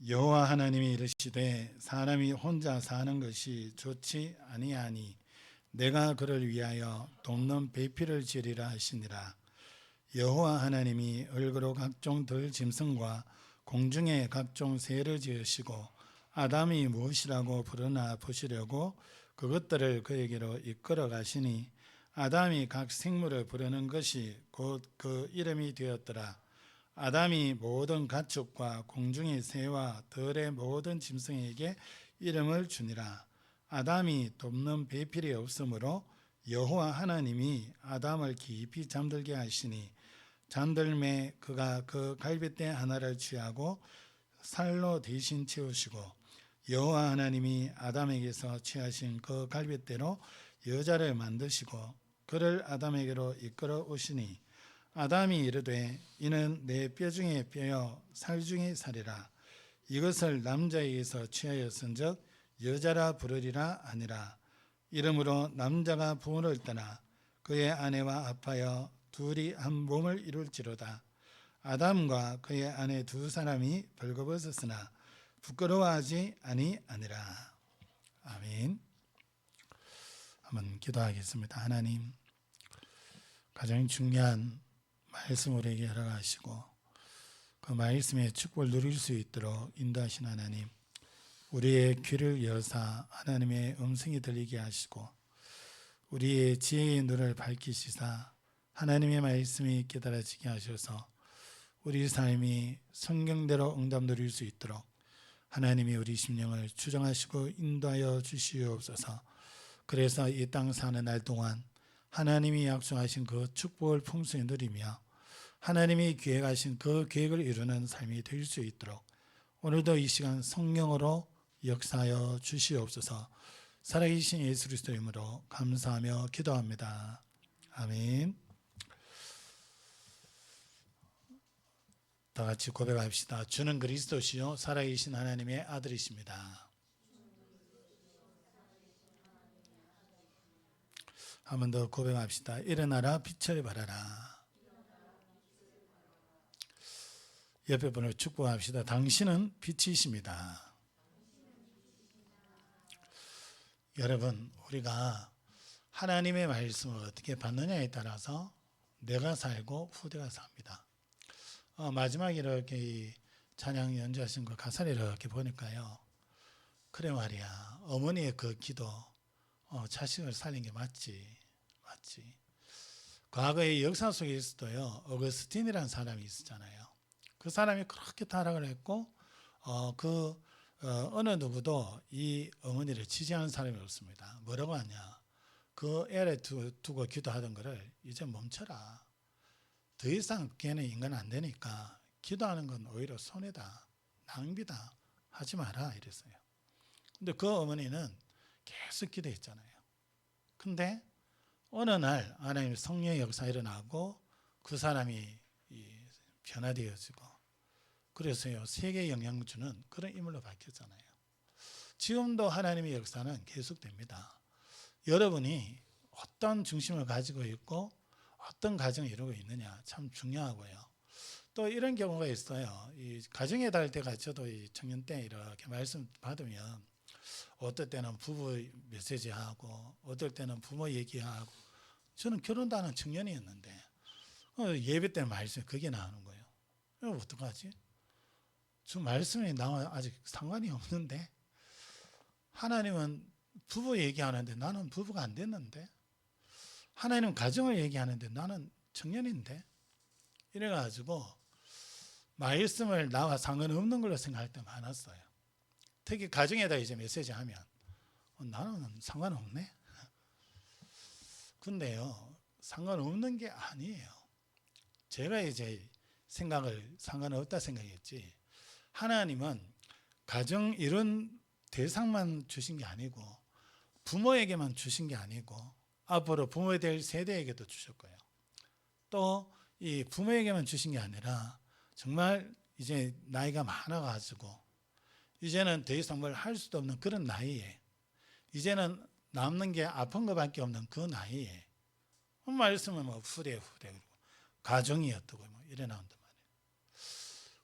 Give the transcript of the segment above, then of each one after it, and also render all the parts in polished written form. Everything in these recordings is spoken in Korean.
여호와 하나님이 이르시되 사람이 혼자 사는 것이 좋지 아니하니 내가 그를 위하여 돕는 배필을 지으리라 하시니라. 여호와 하나님이 얼그로 각종 들 짐승과 공중의 각종 새를 지으시고 아담이 무엇이라고 부르나 보시려고 그것들을 그에게로 이끌어 가시니 아담이 각 생물을 부르는 것이 곧 그 이름이 되었더라. 아담이 모든 가축과 공중의 새와 들의 모든 짐승에게 이름을 주니라. 아담이 돕는 배필이 없으므로 여호와 하나님이 아담을 깊이 잠들게 하시니 잠들매 그가 그 갈빗대 하나를 취하고 살로 대신 채우시고 여호와 하나님이 아담에게서 취하신 그 갈빗대로 여자를 만드시고 그를 아담에게로 이끌어 오시니 아담이 이르되 이는 내 뼈 중에 뼈요 살 중에 살이라. 이것을 남자에게서 취하였은즉 여자라 부르리라 하니라. 이러므로 남자가 부모를 떠나 그의 아내와 합하여 둘이 한 몸을 이룰지로다. 아담과 그의 아내 두 사람이 벌거벗었으나 부끄러워하지 아니하니라. 아멘. 한번 기도하겠습니다. 하나님, 가장 중요한 말씀 우리에게 허락하시고 그 말씀의 축복을 누릴 수 있도록 인도하신 하나님, 우리의 귀를 여사 하나님의 음성이 들리게 하시고 우리의 지혜의 눈을 밝히시사 하나님의 말씀이 깨달아지게 하셔서 우리 삶이 성경대로 응답 누릴 수 있도록 하나님이 우리 심령을 추정하시고 인도하여 주시옵소서. 그래서 이 땅 사는 날 동안 하나님이 약속하신 그 축복을 풍성히 누리며 하나님이 계획하신 그 계획을 이루는 삶이 될 수 있도록 오늘도 이 시간 성령으로 역사하여 주시옵소서. 살아계신 예수 그리스도의 이름으로 감사하며 기도합니다. 아멘. 다 같이 고백합시다. 주는 그리스도시요 살아계신 하나님의 아들이십니다. 한 번 더 고백합시다. 일어나라 빛을 발하라. 옆에 분을 축복합시다. 당신은 빛이십니다. 여러분, 우리가 하나님의 말씀을 어떻게 받느냐에 따라서 내가 살고 후대가 삽니다. 마지막에 이렇게 이 찬양 연주하신 그 가사를 이렇게 보니까요. 그래 말이야. 어머니의 그 기도, 자식을 살린 게 맞지. 과거의 역사 속에서도요. 어거스틴이라는 사람이 있었잖아요. 그 사람이 그렇게 타락을 했고 어느 누구도 이 어머니를 지지하는 사람이 없습니다. 뭐라고 하냐. 그 애를 두고 기도하던 거를 이제 멈춰라. 더 이상 걔는 인간 안 되니까 기도하는 건 오히려 손해다. 낭비다. 하지 마라 이랬어요. 근데 그 어머니는 계속 기도했잖아요. 근데 어느 날 하나님 성령의 역사 일어나고 그 사람이 변화되어지고 그래서요 세계에 영향 주는 그런 인물로 바뀌었잖아요. 지금도 하나님의 역사는 계속됩니다. 여러분이 어떤 중심을 가지고 있고 어떤 가정을 이루고 있느냐 참 중요하고요. 또 이런 경우가 있어요. 이 가정의 달 때가 저도 이 청년 때 이렇게 말씀 받으면 어떨 때는 부부 메시지하고 어떨 때는 부모 얘기하고 저는 결혼도 하는 청년이었는데 예배 때 말씀 그게 나오는 거예요. 어떡하지? 저 말씀이 나와 아직 상관이 없는데 하나님은 부부 얘기하는데 나는 부부가 안 됐는데 하나님은 가정을 얘기하는데 나는 청년인데 이래가지고 말씀을 나와 상관없는 걸로 생각할 때 많았어요. 특히 가정에다 이제 메시지 하면 나는 상관없네. 근데요 상관없는 게 아니에요. 제가 이제 생각을 상관없다 생각했지 하나님은 가정 이런 대상만 주신 게 아니고 부모에게만 주신 게 아니고 앞으로 부모 될 세대에게도 주실 거예요. 또 이 부모에게만 주신 게 아니라 정말 이제 나이가 많아가지고 이제는 더 이상 뭘 할 수도 없는 그런 나이에 이제는 남는 게 아픈 것밖에 없는 그 나이에 말씀은 뭐 후대 가정이 어떻고 뭐 이래 나온단 말이에요.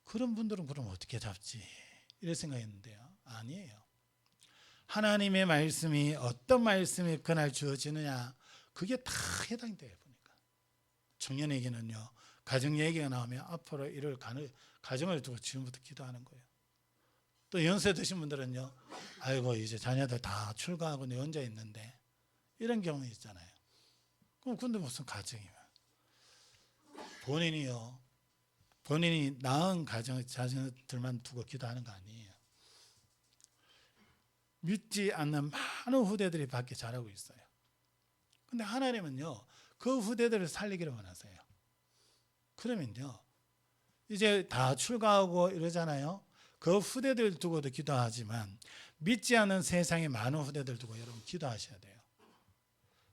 그런 분들은 그럼 어떻게 잡지? 이런 생각했는데요. 아니에요. 하나님의 말씀이 어떤 말씀이 그날 주어지느냐, 그게 다 해당이 돼요. 보니까 청년에게는요, 가정 얘기가 나오면 앞으로 이를 가정을 두고 지금부터 기도하는 거예요. 또 연세 드신 분들은요, 아이고 이제 자녀들 다 출가하고 내 혼자 있는데, 이런 경우 있잖아요. 그럼 근데 무슨 가정이야? 본인이 낳은 자녀들만 두고 기도하는 거 아니에요. 믿지 않는 많은 후대들이 밖에 자라고 있어요. 근데 하나님은요, 그 후대들을 살리기를 원하세요. 그러면요, 이제 다 출가하고 이러잖아요. 그 후대들 두고도 기도하지만 믿지 않는 세상의 많은 후대들 두고 여러분 기도하셔야 돼요.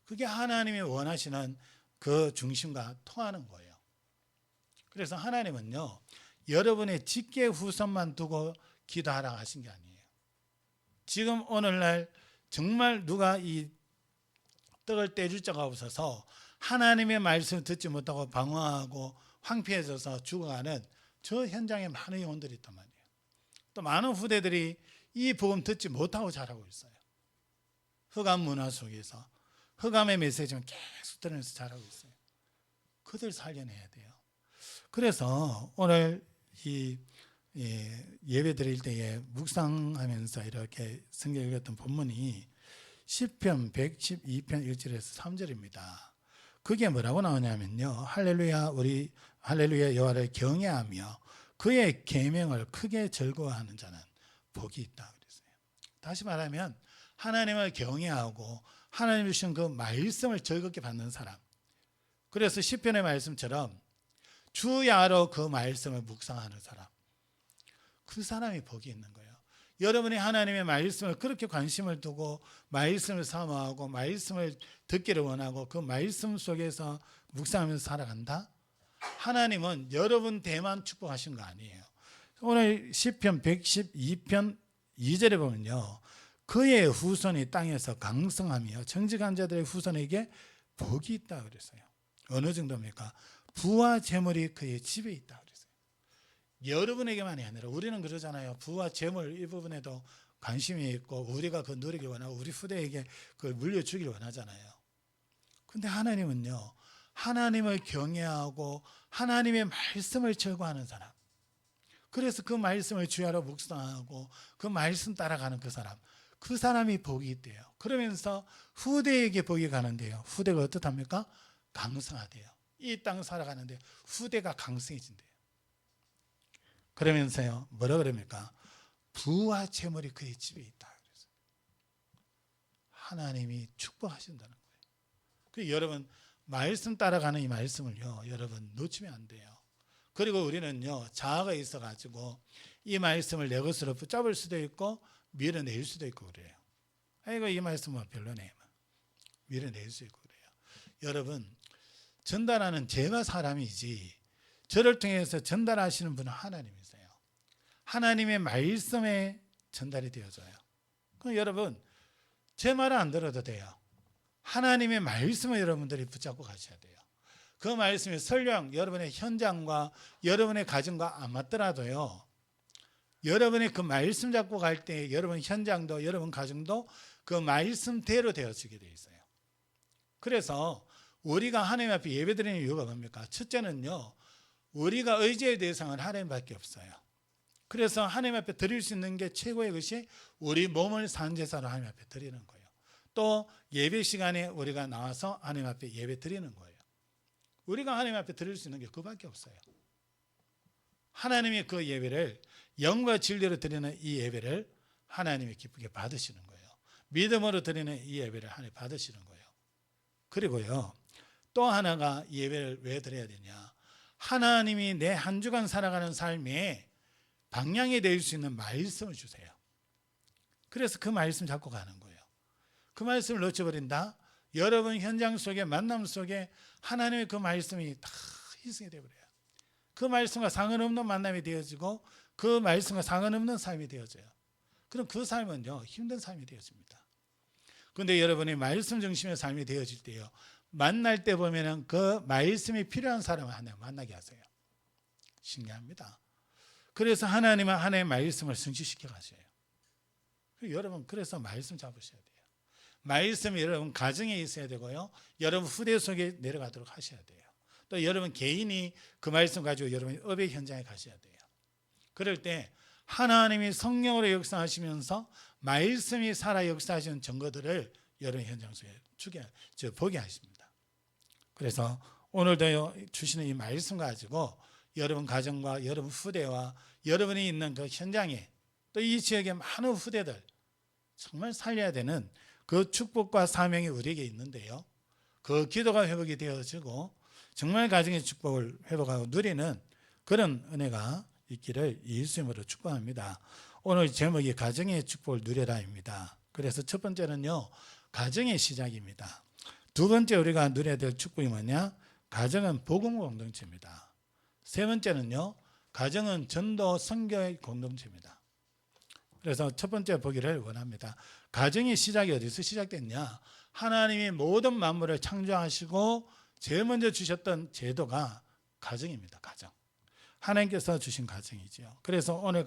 그게 하나님이 원하시는 그 중심과 통하는 거예요. 그래서 하나님은요, 여러분의 직계 후손만 두고 기도하라 하신 게 아니에요. 지금 오늘날 정말 누가 이 떡을 떼줄 자가 없어서 하나님의 말씀을 듣지 못하고 방황하고 황폐해져서 죽어가는 저 현장에 많은 영혼들이 있단 말이에요. 또 많은 후대들이 이 복음 듣지 못하고 자라고 있어요. 흑암 문화 속에서 흑암의 메시지만 계속 들으면서 자라고 있어요. 그들 살려내야 돼요. 그래서 오늘 이 예배 드릴 때에 묵상하면서 이렇게 성경 읽었던 본문이 시편 112편 1절에서 3절입니다. 그게 뭐라고 나오냐면요, 할렐루야 여호와를 경외하며 그의 계명을 크게 즐거워하는 자는 복이 있다 그랬어요. 다시 말하면 하나님을 경외하고 하나님 주신 그 말씀을 즐겁게 받는 사람. 그래서 시편의 말씀처럼 주야로 그 말씀을 묵상하는 사람, 그 사람이 복이 있는 거예요. 여러분이 하나님의 말씀을 그렇게 관심을 두고 말씀을 사모하고 말씀을 듣기를 원하고 그 말씀 속에서 묵상하면서 살아간다? 하나님은 여러분 대만 축복하신 거 아니에요. 오늘 시편 112편 2절에 보면요, 그의 후손이 땅에서 강성하며 정직한 자들의 후손에게 복이 있다 그랬어요. 어느 정도입니까? 부와 재물이 그의 집에 있다 그랬어요. 여러분에게만이 아니라 우리는 그러잖아요. 부와 재물 이 부분에도 관심이 있고 우리가 그 누리길 원하고 우리 후대에게 그걸 물려주길 원하잖아요. 근데 하나님은요, 하나님을 경외하고 하나님의 말씀을 즐거워하는 사람, 그래서 그 말씀을 주야로 묵상하고 그 말씀 따라가는 그 사람이 복이 있대요. 그러면서 후대에게 복이 가는데요, 후대가 어떻답니까? 강성하대요. 이 땅 살아가는데 후대가 강성해진대요. 그러면서요, 뭐라 그럽니까? 부와 재물이 그의 집에 있다. 그래서 하나님이 축복하신다는 거예요. 그 여러분 말씀 따라가는 이 말씀을요, 여러분 놓치면 안 돼요. 그리고 우리는요, 자아가 있어가지고 이 말씀을 내 것으로 붙잡을 수도 있고 밀어낼 수도 있고 그래요. 아이고 이 말씀은 별로네, 밀어낼 수 있고 그래요. 여러분, 전달하는 제가 사람이지 저를 통해서 전달하시는 분은 하나님이세요. 하나님의 말씀에 전달이 되어져요. 그럼 여러분, 제 말을 안 들어도 돼요. 하나님의 말씀을 여러분들이 붙잡고 가셔야 돼요. 그 말씀이 설령 여러분의 현장과 여러분의 가정과 안 맞더라도요, 여러분의 그 말씀 잡고 갈 때 여러분 현장도 여러분 가정도 그 말씀대로 되어지게 되어 있어요. 그래서 우리가 하나님 앞에 예배드리는 이유가 뭡니까? 첫째는요, 우리가 의지의 대상은 하나님밖에 없어요. 그래서 하나님 앞에 드릴 수 있는 게 최고의 것이 우리 몸을 산제사로 하나님 앞에 드리는 거예요. 또 예배 시간에 우리가 나와서 하나님 앞에 예배 드리는 거예요. 우리가 하나님 앞에 드릴 수 있는 게 그밖에 없어요. 하나님이 그 예배를 영과 진리로 드리는 이 예배를 하나님이 기쁘게 받으시는 거예요. 믿음으로 드리는 이 예배를 하나님 받으시는 거예요. 그리고요, 또 하나가 예배를 왜 드려야 되냐? 하나님이 내 한 주간 살아가는 삶에 방향이 될 수 있는 말씀을 주세요. 그래서 그 말씀 잡고 가는 거예요. 그 말씀을 놓쳐버린다? 여러분 현장 속에 만남 속에 하나님의 그 말씀이 다 희생이 되어버려요. 그 말씀과 상관없는 만남이 되어지고 그 말씀과 상관없는 삶이 되어져요. 그럼 그 삶은요, 힘든 삶이 되어집니다. 그런데 여러분이 말씀 중심의 삶이 되어질 때요, 만날 때 보면은 그 말씀이 필요한 사람을 하나 만나게 하세요. 신기합니다. 그래서 하나님은 하나님의 말씀을 성취시켜 가셔요. 여러분 그래서 말씀 잡으셔야 돼요. 말씀이 여러분 가정에 있어야 되고요. 여러분 후대 속에 내려가도록 하셔야 돼요. 또 여러분 개인이 그 말씀 가지고 여러분 업의 현장에 가셔야 돼요. 그럴 때 하나님이 성령으로 역사하시면서 말씀이 살아 역사하시는 증거들을 여러분 현장 속에 보게 하십니다. 그래서 오늘도 주시는 이 말씀 가지고 여러분 가정과 여러분 후대와 여러분이 있는 그 현장에 또 이 지역의 많은 후대들 정말 살려야 되는 그 축복과 사명이 우리에게 있는데요. 그 기도가 회복이 되어지고 정말 가정의 축복을 회복하고 누리는 그런 은혜가 있기를 예수님으로 축복합니다. 오늘 제목이 가정의 축복을 누려라입니다. 그래서 첫 번째는요, 가정의 시작입니다. 두 번째 우리가 누려야 될 축복이 뭐냐? 가정은 복음 공동체입니다. 세 번째는요, 가정은 전도 선교의 공동체입니다. 그래서 첫 번째 보기를 원합니다. 가정의 시작이 어디서 시작됐냐? 하나님이 모든 만물을 창조하시고 제일 먼저 주셨던 제도가 가정입니다. 가정. 하나님께서 주신 가정이죠. 그래서 오늘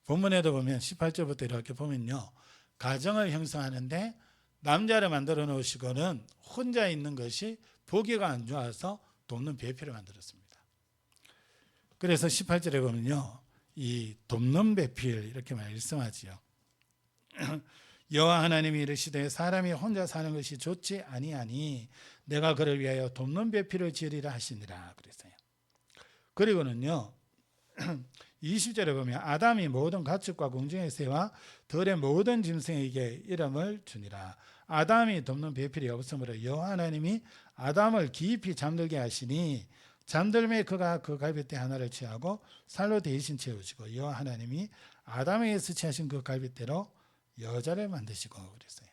본문에도 보면 18절부터 이렇게 보면요. 가정을 형성하는데 남자를 만들어 놓으시고는 혼자 있는 것이 보기가 안 좋아서 돕는 배필을 만들었습니다. 그래서 18절에 보면요. 이 돕는 배필 이렇게 말씀하지요. 여호와 하나님이 이르시되 사람이 혼자 사는 것이 좋지 아니하니 내가 그를 위하여 돕는 배필을 지으리라 하시니라 그랬어요. 그리고는요 20절에 보면 아담이 모든 가축과 공중의 새와 들의 모든 짐승에게 이름을 주니라. 아담이 돕는 배필이 없으므로 여호와 하나님이 아담을 깊이 잠들게 하시니 잠들매 그가 그 갈빗대 하나를 취하고 살로 대신 채우시고 여호와 하나님이 아담에게서 취하신 그 갈빗대로 여자를 만드시고 그랬어요.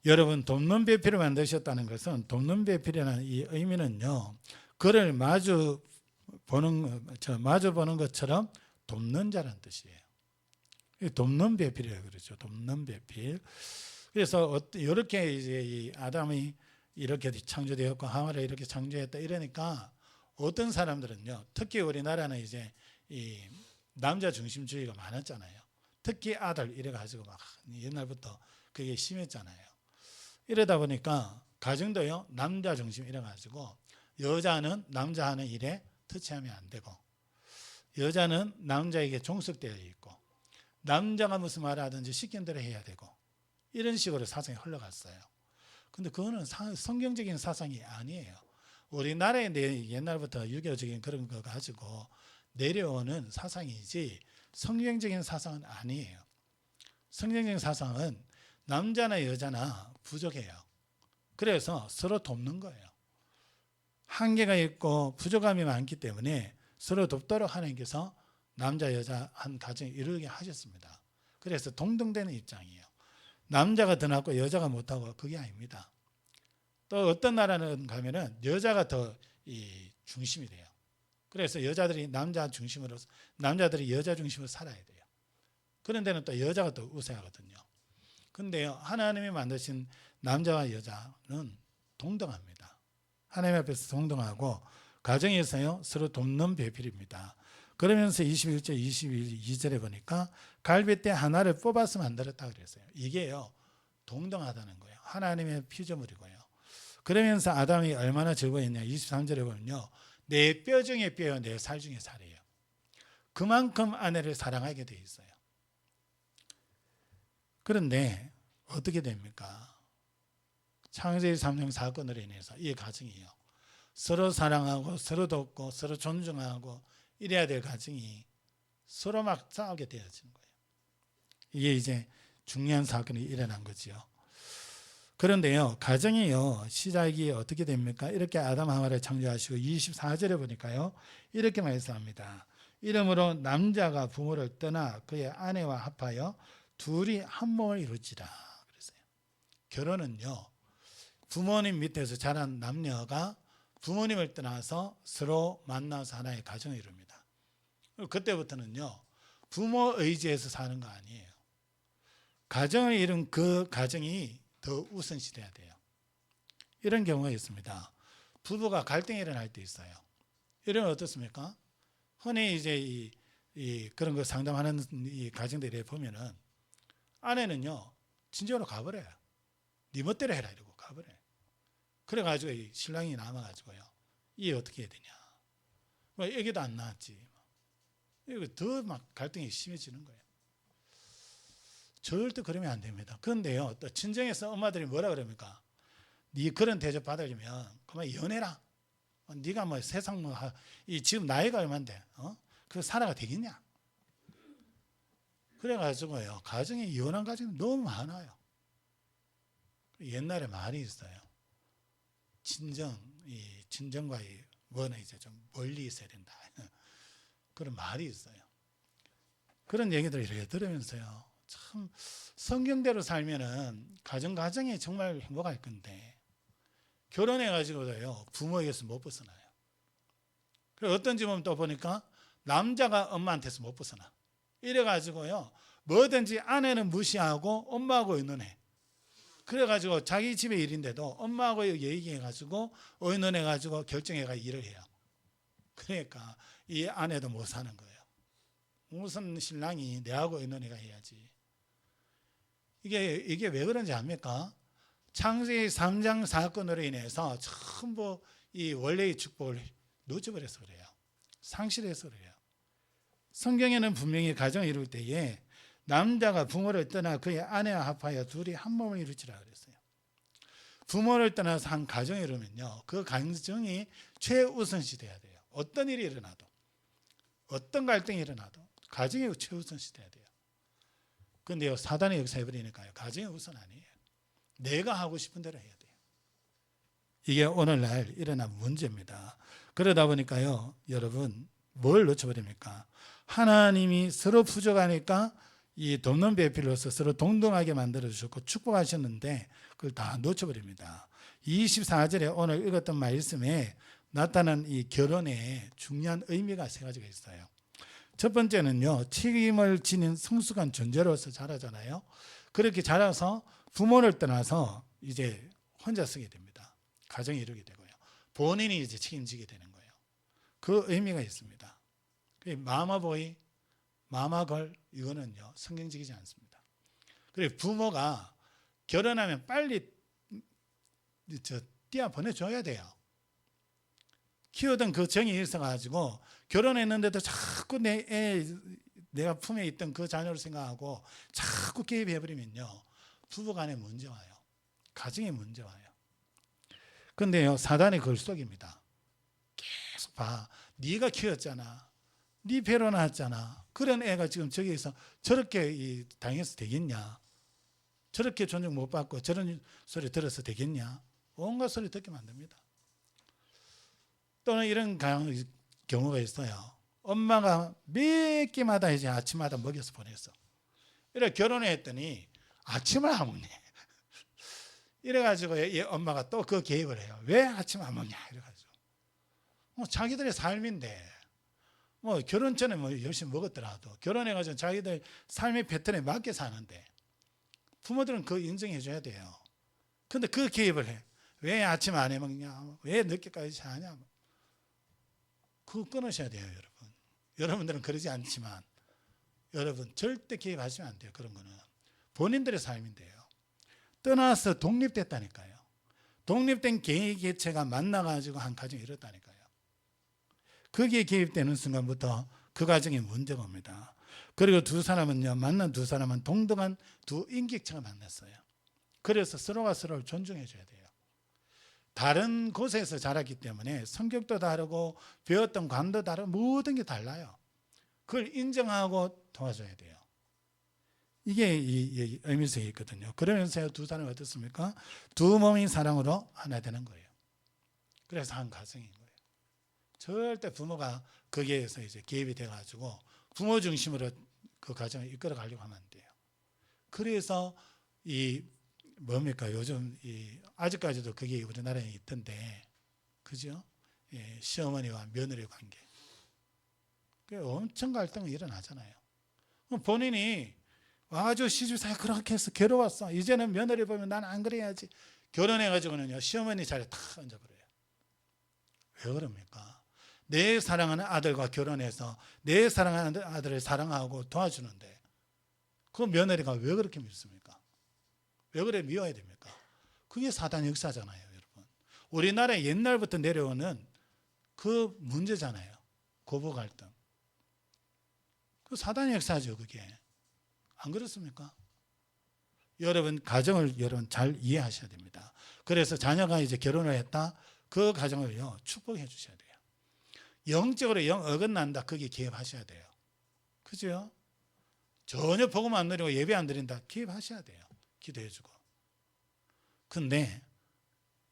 여러분 돕는 배필을 만드셨다는 것은 돕는 배필이라는 이 의미는요. 그를 마주 보는 것처럼 돕는 자라는 뜻이에요. 돕는 배필이라고 그러죠. 돕는 배필. 그래서 이렇게 이제 이 아담이 이렇게 창조되었고 하와를 이렇게 창조했다 이러니까 어떤 사람들은요. 특히 우리나라는 이제 이 남자 중심주의가 많았잖아요. 특히 아들 이래 가지고 막 옛날부터 그게 심했잖아요. 이러다 보니까 가정도요. 남자 중심 이래 가지고 여자는 남자 하는 일에 터치하면 안 되고 여자는 남자에게 종속되어 있고 남자가 무슨 말을 하든지 시킨 대로 해야 되고 이런 식으로 사상이 흘러갔어요. 근데 그거는 성경적인 사상이 아니에요. 우리나라에 옛날부터 유교적인 그런 거 가지고 내려오는 사상이지 성경적인 사상은 아니에요. 성경적인 사상은 남자나 여자나 부족해요. 그래서 서로 돕는 거예요. 한계가 있고 부족함이 많기 때문에 서로 돕도록 하나님께서 남자 여자 한 가정을 이루게 하셨습니다. 그래서 동등되는 입장이에요. 남자가 더 낫고 여자가 못하고 그게 아닙니다. 또 어떤 나라는 가면은 여자가 더 중심이 돼요. 그래서 여자들이 남자들이 여자 중심으로 살아야 돼요. 그런 데는 또 여자가 더 우세하거든요. 근데요, 하나님이 만드신 남자와 여자는 동등합니다. 하나님 앞에서 동등하고 가정에서요 서로 돕는 배필입니다. 그러면서 21절, 22절에 보니까 갈빗대 하나를 뽑아서 만들었다 그랬어요. 이게요 동등하다는 거예요. 하나님의 피조물이고요. 그러면서 아담이 얼마나 즐거워했냐. 23절에 보면요. 내 뼈 중에 뼈요, 내 살 중에 살이에요. 그만큼 아내를 사랑하게 돼 있어요. 그런데 어떻게 됩니까? 창세기 3년 사건으로 인해서 이 가정이요. 서로 사랑하고 서로 돕고 서로 존중하고 이래야 될 가정이 서로 막 싸우게 되어지는 거예요. 이게 이제 중요한 사건이 일어난 거죠. 그런데요, 가정이요, 시작이 어떻게 됩니까? 이렇게 아담 하와를 창조하시고 24절에 보니까요, 이렇게 말씀합니다. 이러므로 남자가 부모를 떠나 그의 아내와 합하여 둘이 한 몸을 이루지라 그랬어요. 결혼은요, 부모님 밑에서 자란 남녀가 부모님을 떠나서 서로 만나서 하나의 가정을 이룹니다. 그때부터는요, 부모 의지에서 사는 거 아니에요. 가정을 이룬 그 가정이 더 우선시돼야 돼요. 이런 경우가 있습니다. 부부가 갈등이 일어날 때 있어요. 이러면 어떻습니까? 흔히 이제 이 그런 거 상담하는 이 가정들에 보면은 아내는요 진정으로 가버려요. 네 멋대로 해라 이러고 가버려요. 그래가지고 이 신랑이 남아가지고요 이게 어떻게 해야 되냐. 뭐 애기도 안 낳았지. 이거 더 막 갈등이 심해지는 거예요. 절대 그러면 안 됩니다. 그런데요 또 친정에서 엄마들이 뭐라 그럽니까? 네 그런 대접 받으려면 그만 연애라. 네가 뭐 세상 이 지금 나이가 얼마인데 그 살아가 되겠냐? 그래가지고요 가정에 이혼한 가정이 너무 많아요. 옛날에 말이 있어요. 친정과 이 뭐는 이제 좀 멀리 있어야 된다. 그런 말이 있어요. 그런 얘기들 이렇게 들으면서요 참 성경대로 살면은 가정이 정말 행복할 건데 결혼해가지고도요 부모에게서 못 벗어나요. 그리고 어떤 집은 또 보니까 남자가 엄마한테서 못 벗어나. 이래가지고요 뭐든지 아내는 무시하고 엄마하고 의논해. 그래가지고 자기 집의 일인데도 엄마하고 얘기해가지고 의논해가지고 결정해가 일을 해요. 그러니까 이 아내도 못 사는 거예요. 무슨 신랑이 내하고 의논해가 해야지. 이게 왜 그런지 압니까? 창세기 3장 사건으로 인해서 전부 이 원래의 축복을 놓쳐버려서 그래요. 상실해서 그래요. 성경에는 분명히 가정을 이룰 때에 남자가 부모를 떠나 그의 아내와 합하여 둘이 한 몸을 이루지라 그랬어요. 부모를 떠나서 한 가정을 이루면요 그 가정이 최우선시 돼야 돼요. 어떤 일이 일어나도 어떤 갈등이 일어나도 가정이 최우선시 돼야 돼요. 그런데요 사단이 여기서 해버리니까요 가정이 우선 아니에요. 내가 하고 싶은 대로 해야 돼요. 이게 오늘날 일어난 문제입니다. 그러다 보니까요 여러분 뭘 놓쳐버립니까? 하나님이 서로 부족하니까 이 돕는 배필로서 서로 동등하게 만들어주셨고 축복하셨는데 그걸 다 놓쳐버립니다. 24절에 오늘 읽었던 말씀에 나타난 이 결혼의 중요한 의미가 세 가지가 있어요. 첫 번째는요 책임을 지닌 성숙한 존재로서 자라잖아요. 그렇게 자라서 부모를 떠나서 이제 혼자 쓰게 됩니다. 가정이 이루게 되고요. 본인이 이제 책임지게 되는 거예요. 그 의미가 있습니다. 마마보이, 마마걸 이거는요 성경적이지 않습니다. 그리고 부모가 결혼하면 빨리 띄어 보내줘야 돼요. 키우던 그 정이 있어가지고 결혼했는데도 자꾸 내가 품에 있던 그 자녀를 생각하고 자꾸 개입해버리면요 부부간에 문제 와요. 가정에 문제 와요. 그런데요 사단이 그걸 속입니다. 계속 봐. 네가 키웠잖아. 네 배로 낳았잖아. 그런 애가 지금 저기에서 저렇게 당해서 되겠냐. 저렇게 존중 못 받고 저런 소리 들어서 되겠냐. 온갖 소리 듣게 만듭니다. 또는 이런 경우가 있어요. 엄마가 몇 끼마다 이제 아침마다 먹여서 보냈어. 이래 결혼을 했더니 아침을 안 먹네. 이래가지고 얘 엄마가 또 그 개입을 해요. 왜 아침 안 먹냐 이래가지고. 자기들의 삶인데 뭐 결혼 전에 뭐 열심히 먹었더라도 결혼해가지고 자기들 삶의 패턴에 맞게 사는데 부모들은 그거 인정해 줘야 돼요. 근데 그 개입을 해. 왜 아침 안 해 먹냐? 왜 늦게까지 자냐? 그거 끊으셔야 돼요, 여러분. 여러분들은 그러지 않지만 여러분 절대 개입하시면 안 돼요. 그런 거는 본인들의 삶인데요. 떠나서 독립됐다니까요. 독립된 개인 개체가 만나가지고 한 가정이 이렇다니까요. 거기에 개입되는 순간부터 그 가정에 문제가 옵니다. 그리고 두 사람은요, 만난 두 사람은 동등한 두 인격체가 만났어요. 그래서 서로가 서로를 존중해 줘야 돼요. 다른 곳에서 자랐기 때문에 성격도 다르고 배웠던 관도 다르고 모든 게 달라요. 그걸 인정하고 도와줘야 돼요. 이게 이 의미성이 있거든요. 그러면서 두 사람이 어떻습니까? 두 몸이 사랑으로 하나 되는 거예요. 그래서 한 가정인 거예요. 절대 부모가 거기에서 이제 개입이 돼가지고 부모 중심으로 그 가정을 이끌어 가려고 하면 안 돼요. 그래서 이 뭡니까? 요즘 아직까지도 그게 우리나라에 있던데, 그죠? 예, 시어머니와 며느리 관계. 엄청 갈등이 일어나잖아요. 본인이 아주 시집살이 그렇게 해서 괴로웠어. 이제는 며느리 보면 난 안 그래야지. 결혼해가지고는요, 시어머니 자리에 탁 앉아버려요. 왜 그럽니까? 내 사랑하는 아들과 결혼해서 내 사랑하는 아들을 사랑하고 도와주는데 그 며느리가 왜 그렇게 믿습니까? 왜 그래 미워야 됩니까? 그게 사단 역사잖아요, 여러분. 우리나라에 옛날부터 내려오는 그 문제잖아요. 고부 갈등. 그 사단 역사죠, 그게. 안 그렇습니까? 여러분 가정을 여러분 잘 이해하셔야 됩니다. 그래서 자녀가 이제 결혼을 했다. 그 가정을요 축복해 주셔야 돼요. 영적으로 영 어긋난다. 거기에 개입하셔야 돼요. 그죠? 전혀 복음 안 누리고 예배 안 드린다. 개입하셔야 돼요. 기도해 주고. 근데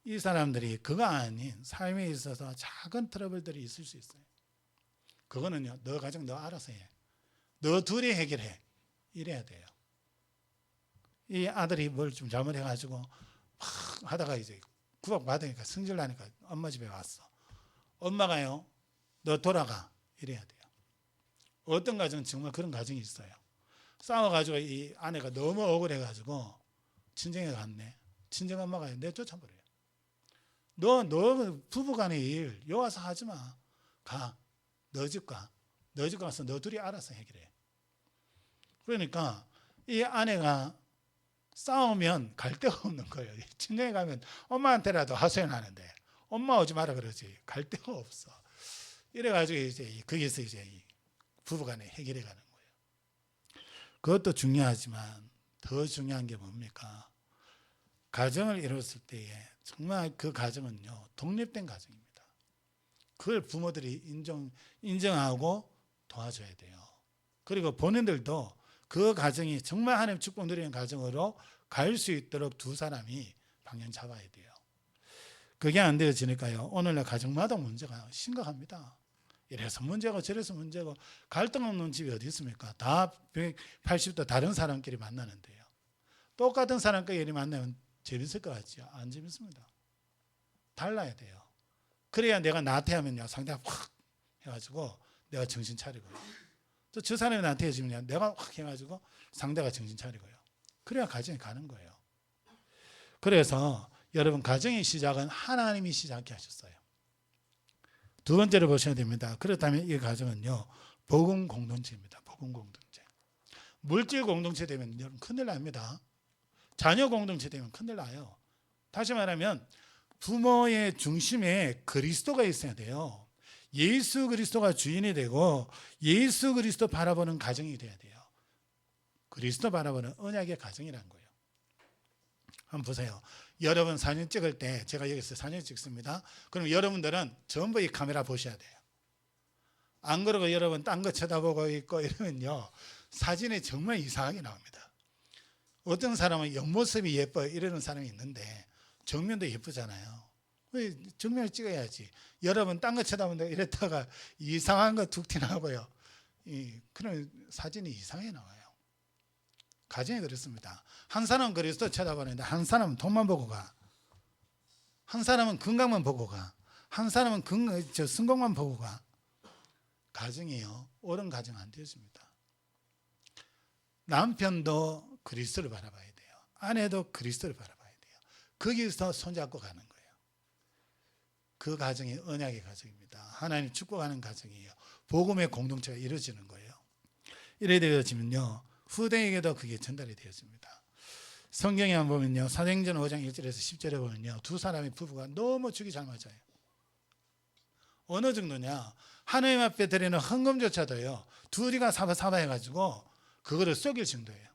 이 사람들이 그거 아닌 삶에 있어서 작은 트러블들이 있을 수 있어요. 그거는요, 너 가정 너 알아서 해. 너 둘이 해결해. 이래야 돼요. 이 아들이 뭘 좀 잘못해가지고 막 하다가 이제 구박받으니까 승질나니까 엄마 집에 왔어. 엄마가요, 너 돌아가. 이래야 돼요. 어떤 가정은 정말 그런 가정이 있어요. 싸워가지고 이 아내가 너무 억울해가지고 친정에 갔네. 친정 엄마가 내쫓아버려요. 너 부부간의 일 요 와서 하지 마. 가. 너 집 가. 너 집 가서 너 둘이 알아서 해결해. 그러니까 이 아내가 싸우면 갈 데가 없는 거예요. 친정에 가면 엄마한테라도 하소연하는데 엄마 오지 마라 그러지. 갈 데가 없어. 이래가지고 이제 거기서 이제 부부간에 해결해 가는 거예요. 그것도 중요하지만 더 중요한 게 뭡니까? 가정을 이뤘을 때에 정말 그 가정은요 독립된 가정입니다. 그걸 부모들이 인정하고 도와줘야 돼요. 그리고 본인들도 그 가정이 정말 하나님 축복 누리는 가정으로 갈 수 있도록 두 사람이 방향 잡아야 돼요. 그게 안 되어지니까요 오늘날 가정마다 문제가 심각합니다. 이래서 문제고 저래서 문제고 갈등 없는 집이 어디 있습니까? 다 180도 다른 사람끼리 만나는데요. 똑같은 사람끼리 만나면 재밌을 것 같죠? 안 재밌습니다. 달라야 돼요. 그래야 내가 나태하면요 상대가 확 해가지고 내가 정신 차리고요. 또 저 사람이 나한테 해주면 내가 확 해가지고 상대가 정신 차리고요. 그래야 가정이 가는 거예요. 그래서 여러분 가정의 시작은 하나님이 시작해 하셨어요. 두 번째로 보셔야 됩니다. 그렇다면 이 가정은요 복음 공동체입니다. 복음 공동체. 물질 공동체 되면 여러분 큰일 납니다. 자녀 공동체 되면 큰일 나요. 다시 말하면 부모의 중심에 그리스도가 있어야 돼요. 예수 그리스도가 주인이 되고 예수 그리스도 바라보는 가정이 돼야 돼요. 그리스도 바라보는 언약의 가정이라는 거예요. 한번 보세요. 여러분 사진 찍을 때 제가 여기서 사진 찍습니다. 그럼 여러분들은 전부 이 카메라 보셔야 돼요. 안 그러고 여러분 딴 거 쳐다보고 있고 이러면요 사진이 정말 이상하게 나옵니다. 어떤 사람은 옆모습이 예뻐 이러는 사람이 있는데 정면도 예쁘잖아요. 정면을 찍어야지. 여러분 딴 거 쳐다본다 이랬다가 이상한 거 툭 튀나고요. 그런 사진이 이상하게 나와요. 가정이 그렇습니다. 한 사람은 그리스도 쳐다보는데 한 사람은 돈만 보고 가. 한 사람은 건강만 보고 가. 한 사람은 성공만 보고 가. 가정이요. 옳은 가정 안 되어집니다. 남편도 그리스도를 바라봐야 돼요. 아내도 그리스도를 바라봐야 돼요. 거기서 손잡고 가는 거예요. 그 가정이 언약의 가정입니다. 하나님 축복하는 가정이에요. 복음의 공동체가 이루어지는 거예요. 이래 되어지면요 후대에게도 그게 전달이 되어집니다. 성경에 한번 보면요 사도행전 5장 1절에서 10절에 보면요 두 사람의 부부가 너무 죽이 잘 맞아요. 어느 정도냐 하나님 앞에 드리는 헌금조차도요 둘이가 사바 해가지고 그거를 쏘길 정도예요.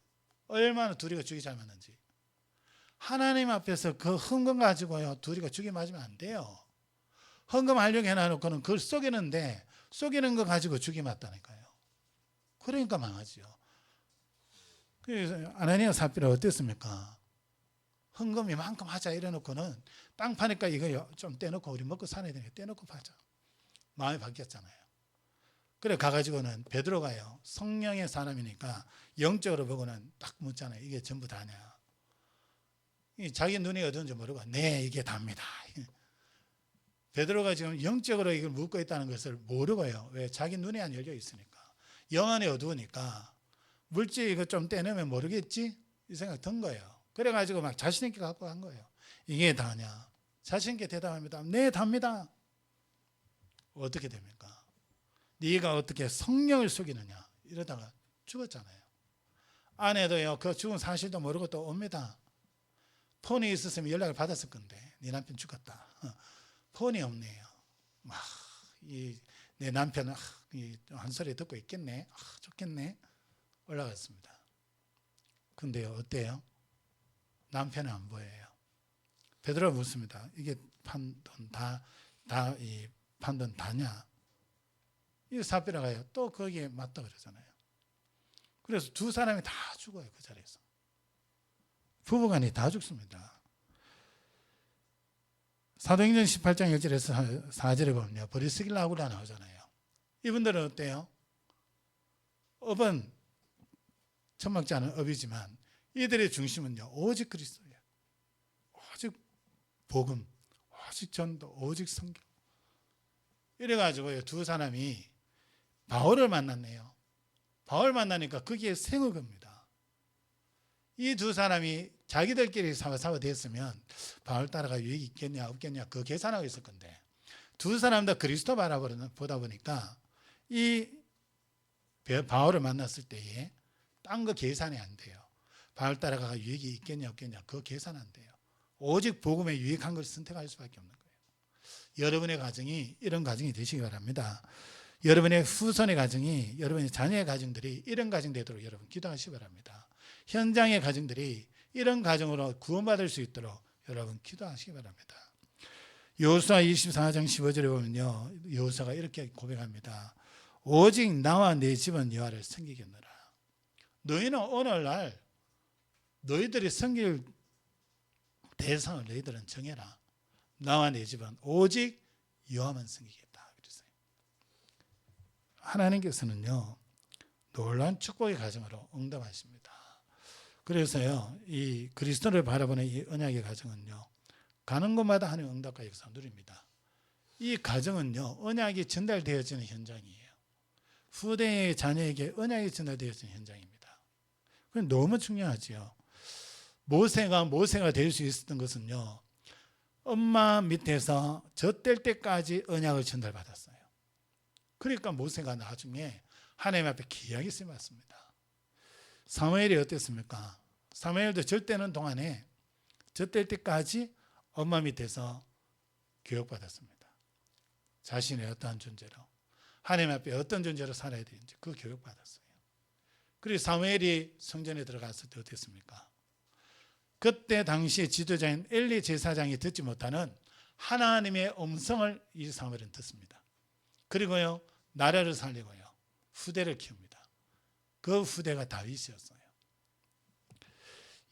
얼마나 둘이가 죽이 잘 맞는지. 하나님 앞에서 그 헌금 가지고요 둘이가 죽이 맞으면 안 돼요. 헌금 하려고 해놔놓고는 그걸 쏘기는데 쏘기는 거 가지고 죽이 맞다니까요. 그러니까 망하죠. 그래서 아나니아 삽비라 어땠습니까? 헌금 이만큼 하자 이래놓고는 땅 파니까 이거 좀 떼놓고 우리 먹고 살아야 되니까 떼놓고 파자. 마음이 바뀌었잖아요. 그래 가가지고는 베드로가요 성령의 사람이니까 영적으로 보고는 딱 묻잖아요. 이게 전부 다냐? 자기 눈이 어두운지 모르고 네 이게 답니다. 베드로가 지금 영적으로 이걸 묻고 있다는 것을 모르고요. 왜? 자기 눈이 안 열려 있으니까. 영 안이 어두우니까 물질 이거 좀 떼내면 모르겠지? 이 생각 든 거예요. 그래가지고 막 자신 있게 갖고 간 거예요. 이게 다냐? 자신 있게 대답합니다. 네 답니다. 어떻게 됩니까? 네가 어떻게 성령을 속이느냐 이러다가 죽었잖아요. 아내도요 그 죽은 사실도 모르고 또 옵니다. 폰이 있었으면 연락을 받았을 건데 네 남편 죽었다. 폰이 없네요. 내 남편은 한 소리 듣고 있겠네. 좋겠네. 올라갔습니다. 근데요 어때요? 남편은 안 보여요. 베드로가 묻습니다. 이게 이 판돈 다냐? 이 삽비라가요. 또 거기에 맞다 그러잖아요. 그래서 두 사람이 다 죽어요 그 자리에서. 부부간이 다 죽습니다. 사도행전 18장 1절에서 4절에 보면요. 브리스길라하고라 나오잖아요. 이분들은 어때요? 업은 천막지 않은 업이지만 이들의 중심은요. 오직 그리스도예요. 오직 복음, 오직 전도, 오직 성경. 이래가지고요. 두 사람이 바울을 만났네요. 바울 만나니까 거기에 생각합니다. 이 두 사람이 자기들끼리 사와됐으면 바울 따라가 유익이 있겠냐 없겠냐 그 계산하고 있을 건데 두 사람 다 그리스도 바라보다 보니까 이 바울을 만났을 때에 딴 거 계산이 안 돼요. 바울 따라가 유익이 있겠냐 없겠냐 그 계산 안 돼요. 오직 복음에 유익한 것을 선택할 수밖에 없는 거예요. 여러분의 가정이 이런 가정이 되시기 바랍니다. 여러분의 후손의 가정이 여러분의 자녀의 가정들이 이런 가정 되도록 여러분 기도하시기 바랍니다. 현장의 가정들이 이런 가정으로 구원받을 수 있도록 여러분 기도하시기 바랍니다. 여호수아 24장 15절에 보면요. 여호수아가 이렇게 고백합니다. 오직 나와 내 집은 여호와를 섬기겠노라. 너희는 오늘날 너희들이 섬길 대상을 너희들은 정해라. 나와 내 집은 오직 여호와만 섬기겠다. 그랬어요. 하나님께서는요. 놀라운 축복의 가정으로 응답하십니다. 그래서요. 이 그리스도를 바라보는 이 언약의 가정은요. 가는 곳마다 하나님의 응답과 역사 누립니다. 이 가정은요. 언약이 전달되어지는 현장이에요. 후대의 자녀에게 언약이 전달되어지는 현장입니다. 그건 너무 중요하지요. 모세가 될 수 있었던 것은요. 엄마 밑에서 젖될 때까지 언약을 전달받았어요. 그러니까 모세가 나중에 하나님 앞에 귀하게 쓰임받습니다. 사무엘이 어땠습니까? 사무엘도 젖되는 동안에 젖될 때까지 엄마 밑에서 교육받았습니다. 자신의 어떠한 존재로 하나님 앞에 어떤 존재로 살아야 되는지 그 교육받았어요. 그리고 사무엘이 성전에 들어갔을 때 어땠습니까? 그때 당시 지도자인 엘리 제사장이 듣지 못하는 하나님의 음성을 이 사무엘은 듣습니다. 그리고요 나라를 살리고요 후대를 키웁니다. 그 후대가 다윗이었어요.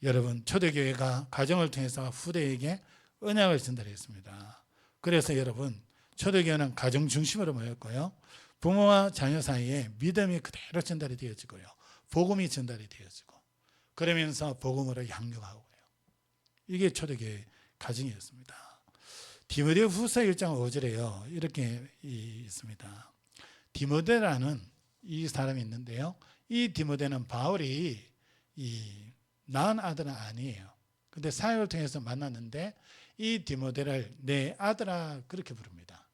여러분 초대교회가 가정을 통해서 후대에게 언약을 전달했습니다. 그래서 여러분 초대교회는 가정 중심으로 모였고요. 부모와 자녀 사이에 믿음이 그대로 전달이 되어지고요. 복음이 전달이 되어지고 그러면서 복음으로 양육하고요. 이게 초대교회 가정이었습니다. 디모데 후서 1장 5절에요. 이렇게 있습니다. 디모데라는 이 사람이 있는데요. 이 디모데는 바울이 낳은 아들은 아니에요. 근데 사역을 통해서 만났는데 이 디모데를 내 아들아 그렇게 부릅니다.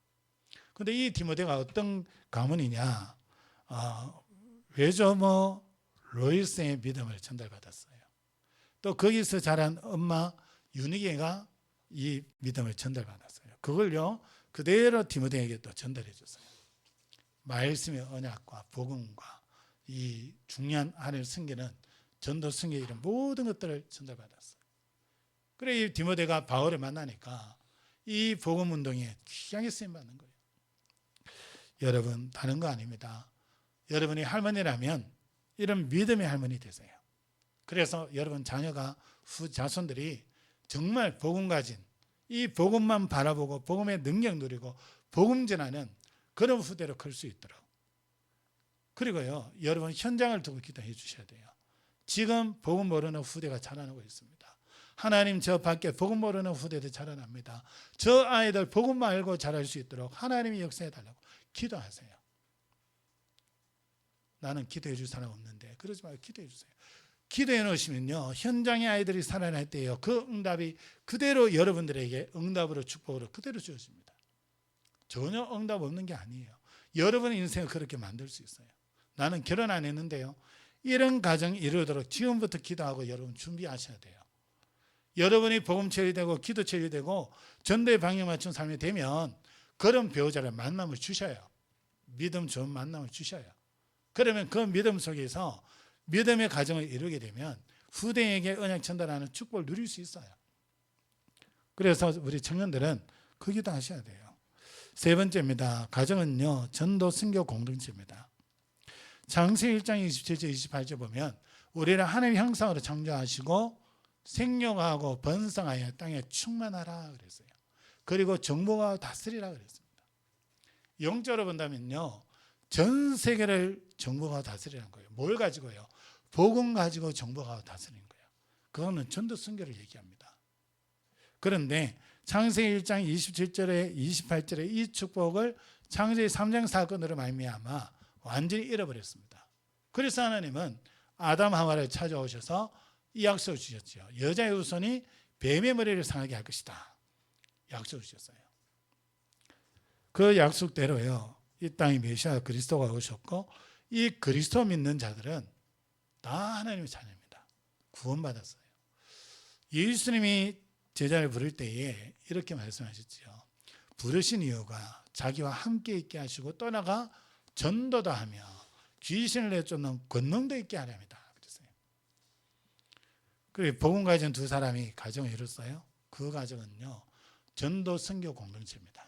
근데 이 디모데가 어떤 가문이냐? 외조모 로이스의 믿음을 전달받았어요. 또 거기서 자란 엄마 유니게가 이 믿음을 전달받았어요. 그걸요 그대로 디모데에게 또 전달해 줬어요. 말씀의 언약과 복음과 이 중요한 하나님을 섬기는 전도 승계 이런 모든 것들을 전달받았어요. 그래 이 디모데가 바울을 만나니까 이 복음 운동에 귀하게 쓰임 받는 거예요. 여러분 다른 거 아닙니다. 여러분이 할머니라면 이런 믿음의 할머니 되세요. 그래서 여러분 자녀가 자손들이 정말 복음 가진 이 복음만 바라보고 복음의 능력 누리고 복음 전하는 그런 후대로 클 수 있도록 그리고요 여러분 현장을 두고 기도해 주셔야 돼요. 지금 복음 모르는 후대가 자라나고 있습니다. 하나님 저 밖에 복음 모르는 후대도 자라납니다. 저 아이들 복음만 알고 자랄 수 있도록 하나님이 역사해 달라고 기도하세요. 나는 기도해 줄 사람 없는데 그러지 말고 기도해 주세요. 기도해 놓으시면요 현장의 아이들이 살아날 때요 그 응답이 그대로 여러분들에게 응답으로 축복으로 그대로 주어집니다. 전혀 응답 없는 게 아니에요. 여러분의 인생을 그렇게 만들 수 있어요. 나는 결혼 안 했는데요. 이런 가정이 이루도록 지금부터 기도하고 여러분 준비하셔야 돼요. 여러분이 복음 체리되고 기도 체리되고 전도의 방향 맞춘 삶이 되면 그런 배우자를 만남을 주셔요. 믿음 좋은 만남을 주셔요. 그러면 그 믿음 속에서 믿음의 가정을 이루게 되면 후대에게 언약 전달하는 축복을 누릴 수 있어요. 그래서 우리 청년들은 그 기도 하셔야 돼요. 세 번째입니다. 가정은요, 전도 선교 공동체입니다. 창세기 1장 27절 28절 보면 우리를 하나님의 형상으로 창조하시고 생육하고 번성하여 땅에 충만하라 그랬어요. 그리고 정복하고 다스리라 그랬습니다. 영적으로 본다면요, 전 세계를 정복하고 다스리라는 거예요. 뭘 가지고요? 복음 가지고 정복하고 다스리는 거예요. 그거는 전도 선교를 얘기합니다. 그런데 창세기 1장 27절에 28절에 이 축복을 창세기 3장 사건으로 말미암아 완전히 잃어버렸습니다. 그래서 하나님은 아담 하와를 찾아오셔서 이 약속을 주셨죠. 여자의 후손이 뱀의 머리를 상하게 할 것이다. 약속을 주셨어요. 그 약속대로요, 이 땅에 메시아 그리스도가 오셨고 이 그리스도 믿는 자들은 다 하나님의 자녀입니다. 구원받았어요. 예수님이 제자를 부를 때에 이렇게 말씀하셨죠. 부르신 이유가 자기와 함께 있게 하시고 떠나가 전도도 하며 귀신을 내쫓는 권능도 있게 하렵니다. 그랬어요. 그리고 복음 가진 두 사람이 가정을 이뤘어요. 그 가정은요, 전도 선교 공동체입니다.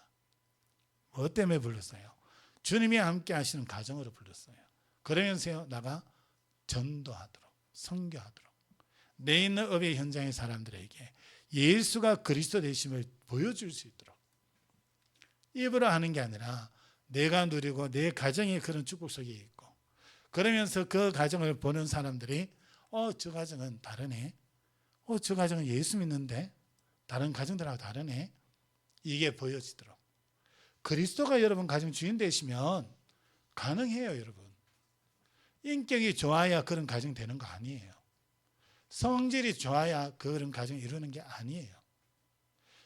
뭐 때문에 불렀어요? 주님이 함께 하시는 가정으로 불렀어요. 그러면서요, 나가 전도하도록, 선교하도록, 내 있는 업의 현장의 사람들에게 예수가 그리스도 되심을 보여줄 수 있도록, 입으로 하는 게 아니라 내가 누리고 내 가정이 그런 축복 속에 있고, 그러면서 그 가정을 보는 사람들이 저 가정은 다르네, 저 가정은 예수 믿는데 다른 가정들하고 다르네, 이게 보여지도록. 그리스도가 여러분 가정 주인 되시면 가능해요. 여러분, 인격이 좋아야 그런 가정 되는 거 아니에요. 성질이 좋아야 그런 가정 이루는 게 아니에요.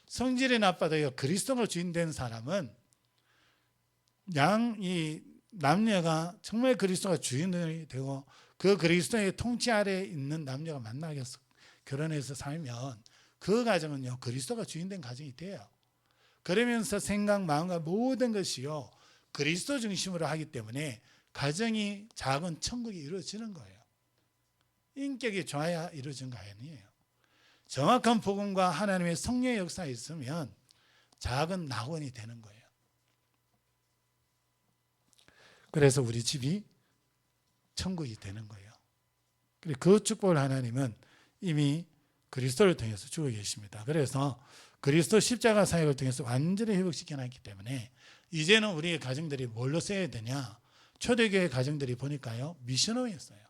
성질이 나빠도요, 그리스도가 주인 된 사람은 이 남녀가 정말 그리스도가 주인이 되고 그 그리스도의 통치 아래에 있는 남녀가 만나서 결혼해서 살면 그 가정은요, 그리스도가 주인 된 가정이 돼요. 그러면서 생각, 마음과 모든 것이요, 그리스도 중심으로 하기 때문에 가정이 작은 천국이 이루어지는 거예요. 인격이 좋아야 이루어진 거 아니에요. 정확한 복음과 하나님의 성령의 역사가 있으면 작은 낙원이 되는 거예요. 그래서 우리 집이 천국이 되는 거예요. 그리고 그 축복을 하나님은 이미 그리스도를 통해서 주고 계십니다. 그래서 그리스도 십자가 사역을 통해서 완전히 회복시켜놨기 때문에 이제는 우리의 가정들이 뭘로 써야 되냐? 초대교회 가정들이 보니까요, 미션홈이었어요.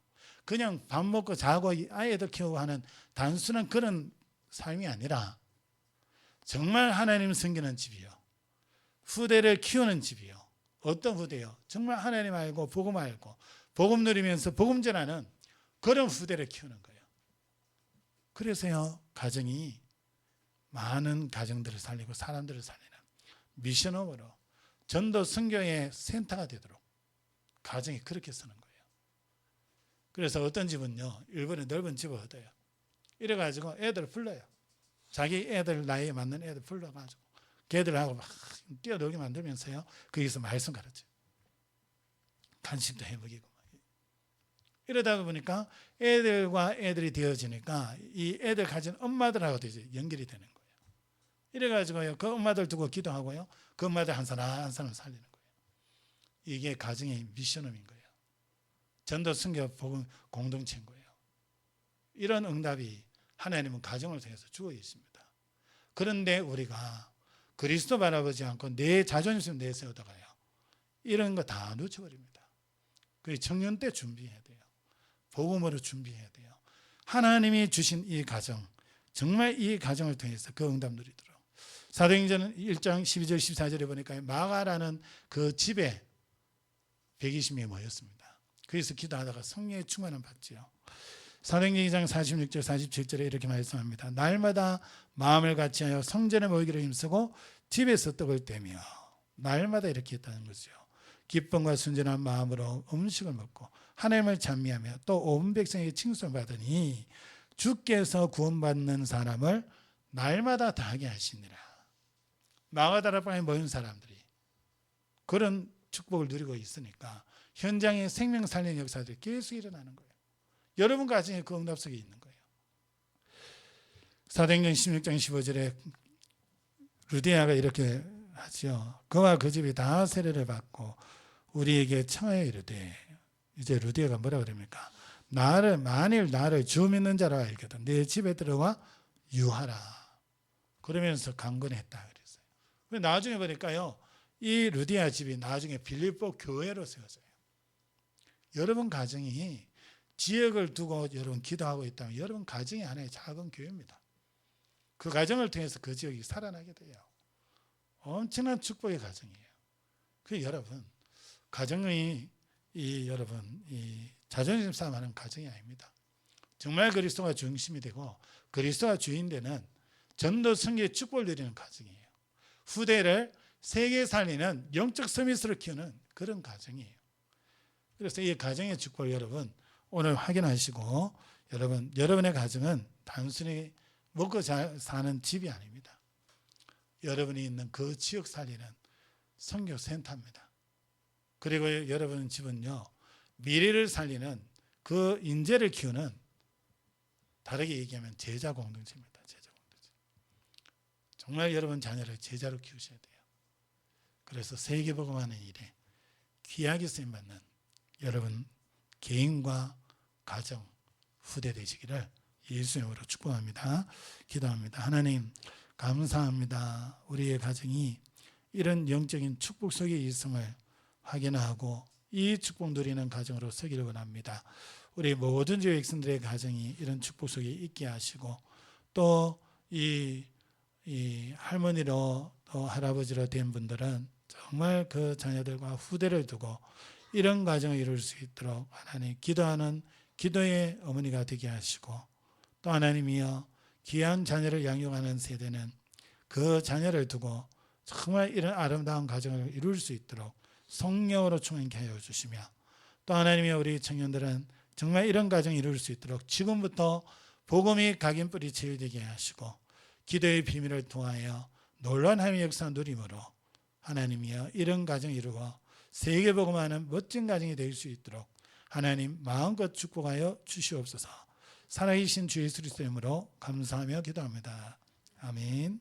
그냥 밥 먹고 자고 아이들 키우고 하는 단순한 그런 삶이 아니라 정말 하나님 섬기는 집이요, 후대를 키우는 집이요. 어떤 후대요? 정말 하나님 알고 복음 알고 복음 누리면서 복음 전하는 그런 후대를 키우는 거예요. 그래서요, 가정이 많은 가정들을 살리고 사람들을 살리는 미션홈으로 전도 선교의 센터가 되도록 가정이 그렇게 쓰는 거예요. 그래서 어떤 집은요, 일본에 넓은 집을 얻어요. 이래가지고 애들 불러요. 자기 애들 나이에 맞는 애들 불러가지고 걔들하고 막 뛰어놀게 만들면서요, 거기서 말씀 가르쳐요. 간식도 해먹이고. 이러다 보니까 애들과 애들이 되어지니까 이 애들 가진 엄마들하고도 이제 연결이 되는 거예요. 이래가지고요, 그 엄마들 두고 기도하고요, 그 엄마들 한 사람 한 사람 살리는 거예요. 이게 가정의 미션홈인 거예요. 전도 선교 복음 공동체인 거예요. 이런 응답이 하나님은 가정을 통해서 주고 있습니다. 그런데 우리가 그리스도 바라보지 않고 내 자존심 내세우다가요, 이런 거 다 놓쳐버립니다. 그래서 청년 때 준비해야 돼요. 복음으로 준비해야 돼요. 하나님이 주신 이 가정, 정말 이 가정을 통해서 그 응답 누리도록. 사도행전 1장 12절 14절에 보니까 마가라는 그 집에 120명이 모였습니다. 그래서 기도하다가 성령의 충만함 받지요. 사도행전 2장 46절 47절에 이렇게 말씀합니다. 날마다 마음을 같이하여 성전에 모이기를 힘쓰고 집에서 떡을 떼며 날마다 이렇게 했다는 거죠. 기쁨과 순전한 마음으로 음식을 먹고 하나님을 찬미하며 또 온 백성에게 칭송을 받으니 주께서 구원받는 사람을 날마다 다하게 하시니라. 마가다라방에 모인 사람들이 그런 축복을 누리고 있으니까 현장에 생명 살리는 역사들이 계속 일어나는 거예요. 여러분 가정에 그 응답 속에 있는 거예요. 사도행전 16장 15절에 루디아가 이렇게 하죠. 그와 그 집이 다 세례를 받고 우리에게 청하여 이르되, 이제 루디아가 뭐라 그럽니까? 만일 나를 주 믿는 자로 알거든 내 집에 들어와 유하라. 그러면서 강건했다 그랬어요. 나중에 보니까요, 이 루디아 집이 나중에 빌립보 교회로 세워져요. 여러분 가정이 지역을 두고 여러분 기도하고 있다면 여러분 가정이 하나의 작은 교회입니다. 그 가정을 통해서 그 지역이 살아나게 돼요. 엄청난 축복의 가정이에요. 그 여러분 가정이 여러분 자존심 싸움하는 가정이 아닙니다. 정말 그리스도가 중심이 되고 그리스도가 주인되는 전도 선교의 축복을 누리는 가정이에요. 후대를 세계 살리는 영적 서밋으로 키우는 그런 가정이에요. 그래서 이 가정의 축복을 여러분 오늘 확인하시고 여러분의 가정은 단순히 먹고 잘 사는 집이 아닙니다. 여러분이 있는 그 지역 살리는 선교 센터입니다. 그리고 여러분 집은요, 미래를 살리는 그 인재를 키우는, 다르게 얘기하면 제자 공동체입니다. 제자 공동체. 정말 여러분 자녀를 제자로 키우셔야 돼요. 그래서 세계복음하는 일에 귀하게 쓰임받는 여러분 개인과 가정, 후대 되시기를 예수의 이름으로 축복합니다. 기도합니다. 하나님 감사합니다. 우리의 가정이 이런 영적인 축복 속에 있음을 확인하고 이 축복 누리는 가정으로 서기를 원합니다. 우리 모든 주의 백성들의 가정이 이런 축복 속에 있게 하시고 또 이 할머니로 또 할아버지로 된 분들은 정말 그 자녀들과 후대를 두고 이런 가정을 이룰 수 있도록 하나님 기도하는 기도의 어머니가 되게 하시고, 또 하나님이여 귀한 자녀를 양육하는 세대는 그 자녀를 두고 정말 이런 아름다운 가정을 이룰 수 있도록 성령으로 충만케 하여 주시며, 또 하나님이여 우리 청년들은 정말 이런 가정을 이룰 수 있도록 지금부터 복음이 각인뿌리 제일되게 하시고 기도의 비밀을 통하여 놀라운 하나님의 역사 누림으로 하나님이여 이런 가정 이루고 세계복음하는 멋진 가정이 될 수 있도록 하나님 마음껏 축복하여 주시옵소서. 살아계신 주 예수 그리스도의 이름으로 감사하며 기도합니다. 아멘.